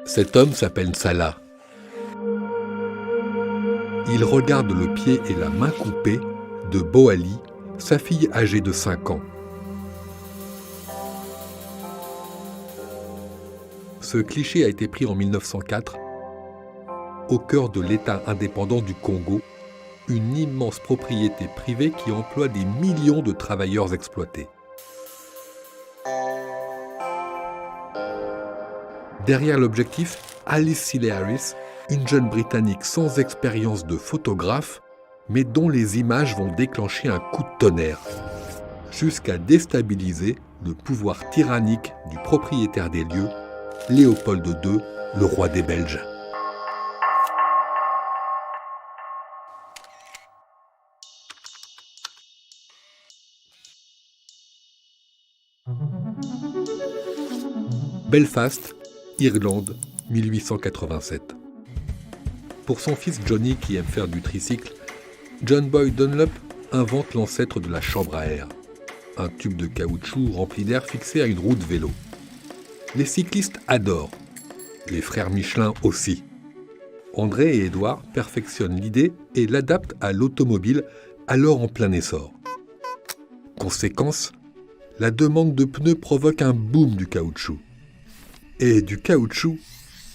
Cet homme s'appelle Salah. Il regarde le pied et la main coupés de Boali, sa fille âgée de 5 ans. Ce cliché a été pris en 1904, au cœur de l'État indépendant du Congo, une immense propriété privée qui emploie des millions de travailleurs exploités. Derrière l'objectif, Alice Seeley Harris, une jeune Britannique sans expérience de photographe, mais dont les images vont déclencher un coup de tonnerre, jusqu'à déstabiliser le pouvoir tyrannique du propriétaire des lieux, Léopold II, le roi des Belges. Belfast, Irlande, 1887. Pour son fils Johnny qui aime faire du tricycle, John Boyd Dunlop invente l'ancêtre de la chambre à air, un tube de caoutchouc rempli d'air fixé à une roue de vélo. Les cyclistes adorent, les frères Michelin aussi. André et Édouard perfectionnent l'idée et l'adaptent à l'automobile alors en plein essor. Conséquence, la demande de pneus provoque un boom du caoutchouc. Et du caoutchouc,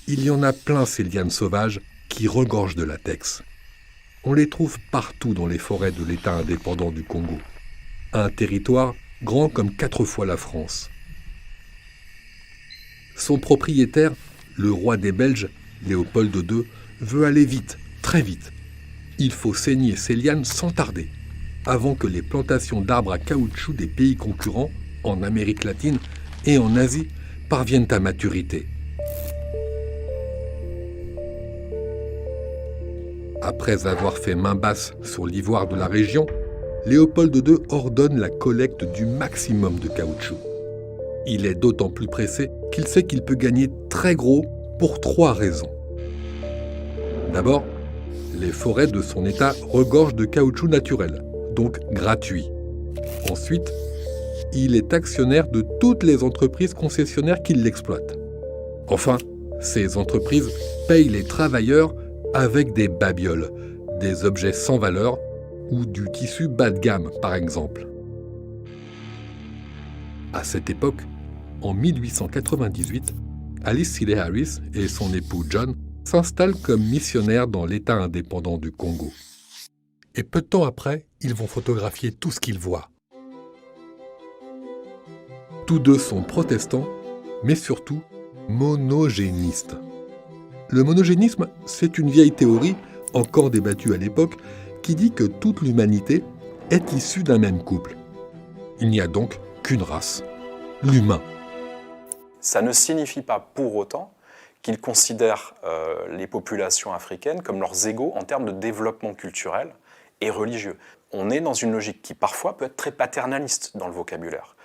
il y en a plein ces lianes sauvages qui regorgent de latex. On les trouve partout dans les forêts de l'État indépendant du Congo. Un territoire grand comme 4 fois la France. Son propriétaire, le roi des Belges, Léopold II, veut aller vite, très vite. Il faut saigner ces lianes sans tarder, avant que les plantations d'arbres à caoutchouc des pays concurrents, en Amérique latine et en Asie, parviennent à maturité. Après avoir fait main basse sur l'ivoire de la région, Léopold II ordonne la collecte du maximum de caoutchouc. Il est d'autant plus pressé qu'il sait qu'il peut gagner très gros pour 3 raisons. D'abord, les forêts de son État regorgent de caoutchouc naturel, donc gratuit. Ensuite, il est actionnaire de toutes les entreprises concessionnaires qui l'exploitent. Enfin, ces entreprises payent les travailleurs avec des babioles, des objets sans valeur ou du tissu bas de gamme, par exemple. À cette époque, en 1898, Alice Seeley Harris et son époux John s'installent comme missionnaires dans l'État indépendant du Congo. Et peu de temps après, ils vont photographier tout ce qu'ils voient. Tous deux sont protestants, mais surtout monogénistes. Le monogénisme, c'est une vieille théorie, encore débattue à l'époque, qui dit que toute l'humanité est issue d'un même couple. Il n'y a donc qu'une race, l'humain. Ça ne signifie pas pour autant qu'ils considèrent les populations africaines comme leurs égaux en termes de développement culturel et religieux. On est dans une logique qui parfois peut être très paternaliste dans le vocabulaire.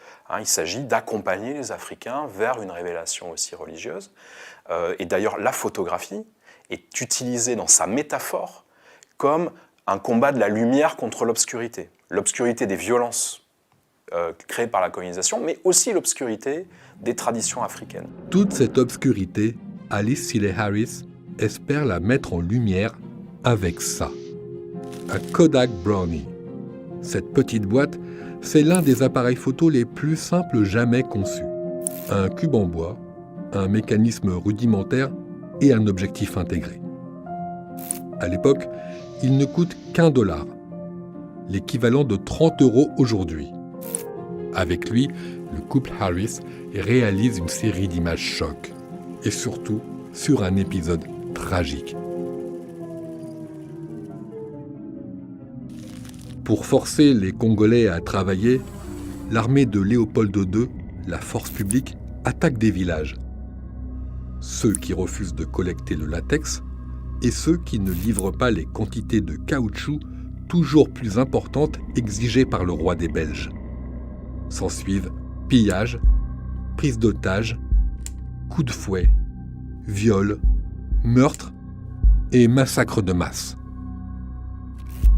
Il s'agit d'accompagner les Africains vers une révélation aussi religieuse. Et d'ailleurs, la photographie est utilisée dans sa métaphore comme un combat de la lumière contre l'obscurité. L'obscurité des violences créées par la colonisation, mais aussi l'obscurité des traditions africaines. Toute cette obscurité, Alice Seeley Harris espère la mettre en lumière avec ça. Un Kodak Brownie. Cette petite boîte, c'est l'un des appareils photo les plus simples jamais conçus. Un cube en bois, un mécanisme rudimentaire et un objectif intégré. À l'époque, il ne coûte qu'$1, l'équivalent de 30 € aujourd'hui. Avec lui, le couple Harris réalise une série d'images chocs, et surtout sur un épisode tragique. Pour forcer les Congolais à travailler, l'armée de Léopold II, la force publique, attaque des villages, ceux qui refusent de collecter le latex et ceux qui ne livrent pas les quantités de caoutchouc toujours plus importantes exigées par le roi des Belges. S'ensuivent pillages, prises d'otages, coups de fouet, viols, meurtres et massacres de masse.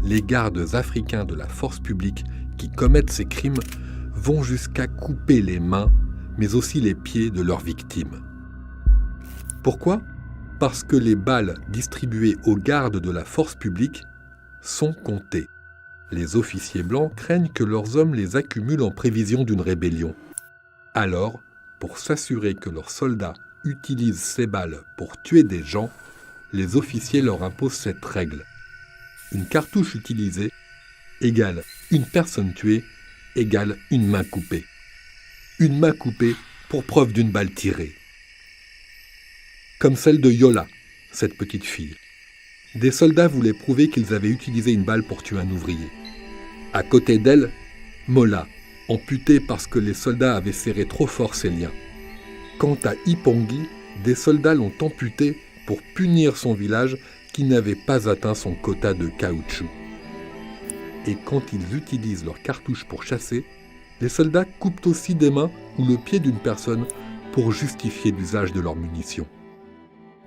Les gardes africains de la force publique qui commettent ces crimes vont jusqu'à couper les mains, mais aussi les pieds de leurs victimes. Pourquoi ? Parce que les balles distribuées aux gardes de la force publique sont comptées. Les officiers blancs craignent que leurs hommes les accumulent en prévision d'une rébellion. Alors, pour s'assurer que leurs soldats utilisent ces balles pour tuer des gens, les officiers leur imposent cette règle. Une cartouche utilisée égale une personne tuée égale une main coupée. Une main coupée pour preuve d'une balle tirée. Comme celle de Yola, cette petite fille. Des soldats voulaient prouver qu'ils avaient utilisé une balle pour tuer un ouvrier. À côté d'elle, Mola, amputée parce que les soldats avaient serré trop fort ses liens. Quant à Ipongi, des soldats l'ont amputée pour punir son village qui n'avait pas atteint son quota de caoutchouc. Et quand ils utilisent leurs cartouches pour chasser, les soldats coupent aussi des mains ou le pied d'une personne pour justifier l'usage de leurs munitions.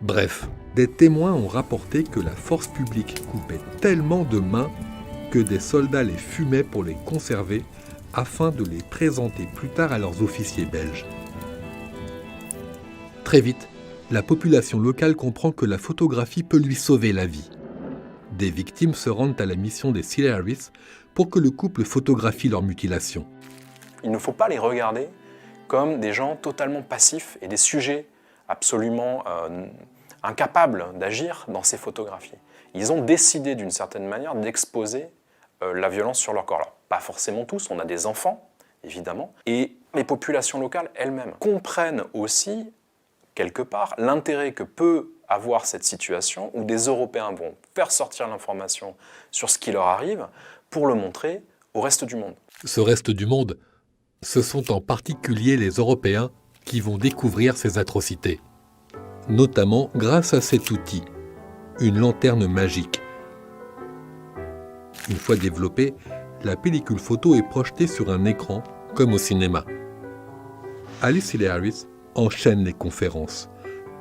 Bref, des témoins ont rapporté que la force publique coupait tellement de mains que des soldats les fumaient pour les conserver afin de les présenter plus tard à leurs officiers belges. Très vite, la population locale comprend que la photographie peut lui sauver la vie. Des victimes se rendent à la mission des Silleharris pour que le couple photographie leur mutilation. Il ne faut pas les regarder comme des gens totalement passifs et des sujets absolument incapables d'agir dans ces photographies. Ils ont décidé d'une certaine manière d'exposer la violence sur leur corps. Alors, pas forcément tous, on a des enfants, évidemment, et les populations locales elles-mêmes comprennent aussi, quelque part, l'intérêt que peut avoir cette situation où des Européens vont faire sortir l'information sur ce qui leur arrive pour le montrer au reste du monde. Ce reste du monde, ce sont en particulier les Européens qui vont découvrir ces atrocités. Notamment grâce à cet outil, une lanterne magique. Une fois développée, la pellicule photo est projetée sur un écran, comme au cinéma. Alice Silleharris enchaîne les conférences,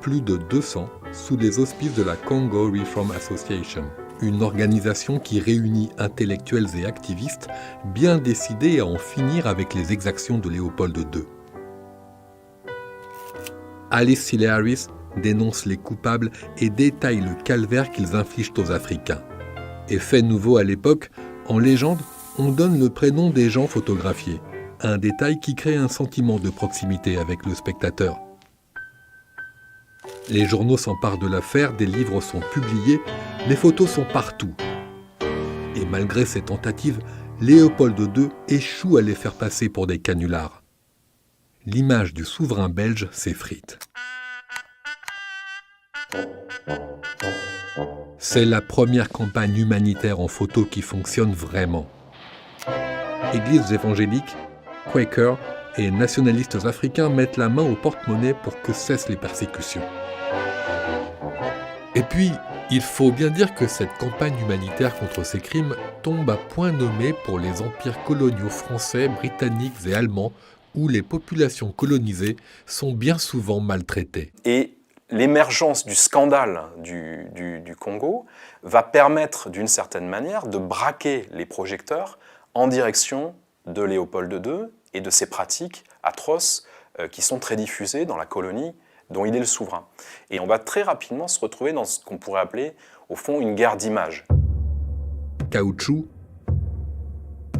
plus de 200 sous les auspices de la Congo Reform Association, une organisation qui réunit intellectuels et activistes bien décidés à en finir avec les exactions de Léopold II. Alice Silleharris dénonce les coupables et détaille le calvaire qu'ils infligent aux Africains. Et fait nouveau à l'époque, en légende, on donne le prénom des gens photographiés, un détail qui crée un sentiment de proximité avec le spectateur. Les journaux s'emparent de l'affaire, des livres sont publiés, les photos sont partout. Et malgré ces tentatives, Léopold II échoue à les faire passer pour des canulars. L'image du souverain belge s'effrite. C'est la première campagne humanitaire en photo qui fonctionne vraiment. Églises évangéliques, Quakers et nationalistes africains mettent la main au porte-monnaie pour que cessent les persécutions. Et puis, il faut bien dire que cette campagne humanitaire contre ces crimes tombe à point nommé pour les empires coloniaux français, britanniques et allemands, où les populations colonisées sont bien souvent maltraitées. Et l'émergence du scandale du Congo va permettre d'une certaine manière de braquer les projecteurs en direction de Léopold II et de ses pratiques atroces qui sont très diffusées dans la colonie dont il est le souverain. Et on va très rapidement se retrouver dans ce qu'on pourrait appeler, au fond, une guerre d'images. Caoutchouc,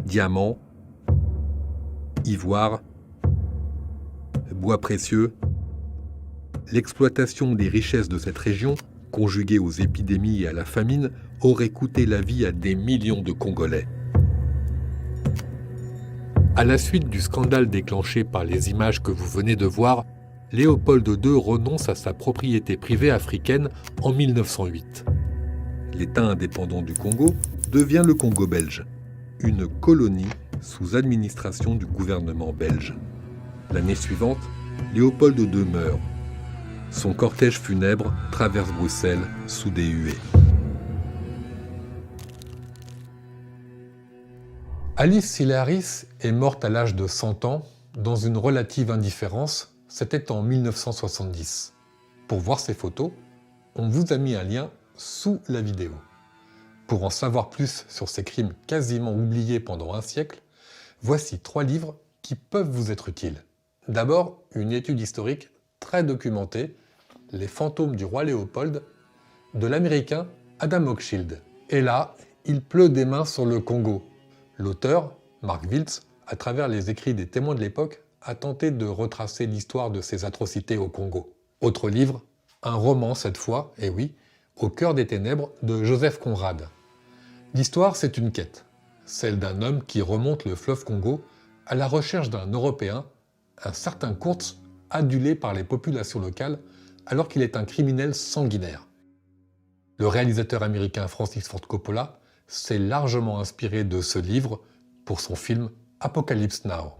diamants, ivoire, bois précieux. L'exploitation des richesses de cette région, conjuguée aux épidémies et à la famine, aurait coûté la vie à des millions de Congolais. À la suite du scandale déclenché par les images que vous venez de voir, Léopold II renonce à sa propriété privée africaine en 1908. L'État indépendant du Congo devient le Congo belge, une colonie sous administration du gouvernement belge. L'année suivante, Léopold II meurt. Son cortège funèbre traverse Bruxelles sous des huées. Alice Silleharis est morte à l'âge de 100 ans dans une relative indifférence. C'était en 1970. Pour voir ses photos, on vous a mis un lien sous la vidéo. Pour en savoir plus sur ces crimes quasiment oubliés pendant un siècle, voici 3 livres qui peuvent vous être utiles. D'abord, une étude historique très documentée, Les fantômes du roi Léopold, de l'américain Adam Hochschild. Et là, il pleut des mains sur le Congo. L'auteur, Mark Wiltz, à travers les écrits des témoins de l'époque, a tenté de retracer l'histoire de ces atrocités au Congo. Autre livre, un roman cette fois, et oui, Au cœur des ténèbres de Joseph Conrad. L'histoire, c'est une quête, celle d'un homme qui remonte le fleuve Congo à la recherche d'un Européen, un certain Kurtz, adulé par les populations locales alors qu'il est un criminel sanguinaire. Le réalisateur américain Francis Ford Coppola s'est largement inspiré de ce livre pour son film Apocalypse Now.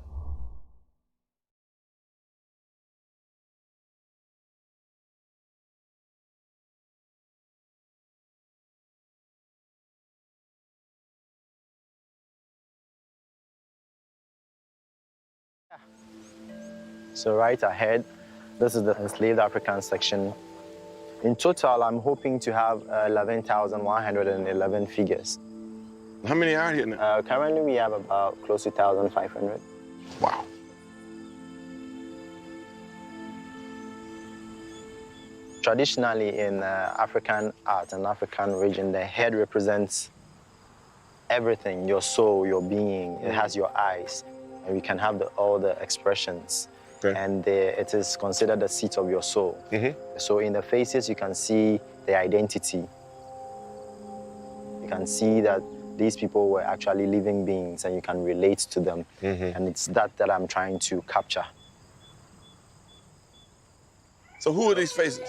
So right ahead, this is the enslaved African section. In total, I'm hoping to have 11,111 figures. How many are here now? Currently, we have about close to 1,500. Wow. Traditionally, in African art and African religion, the head represents everything, your soul, your being. It has your eyes, and we can have all the expressions. Okay. And it is considered the seat of your soul. So in the faces, you can see the identity. You can see that these people were actually living beings, and you can relate to them. And it's that I'm trying to capture. So who are these faces?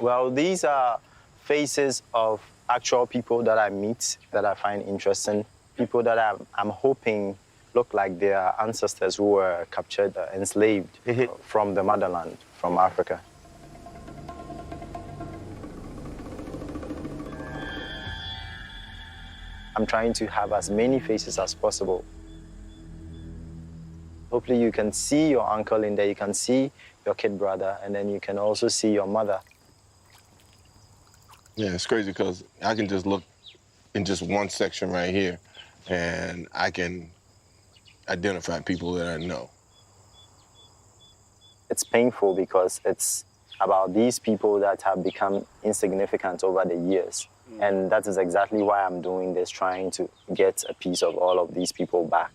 Well, these are faces of actual people that I meet, that I find interesting, people that I'm hoping look like their ancestors who were captured, enslaved from the motherland, from Africa. I'm trying to have as many faces as possible. Hopefully you can see your uncle in there, you can see your kid brother, and then you can also see your mother. Yeah, it's crazy because I can just look in just one section right here and I can identify people that I know. It's painful because it's about these people that have become insignificant over the years. And that is exactly why I'm doing this, trying to get a piece of all of these people back.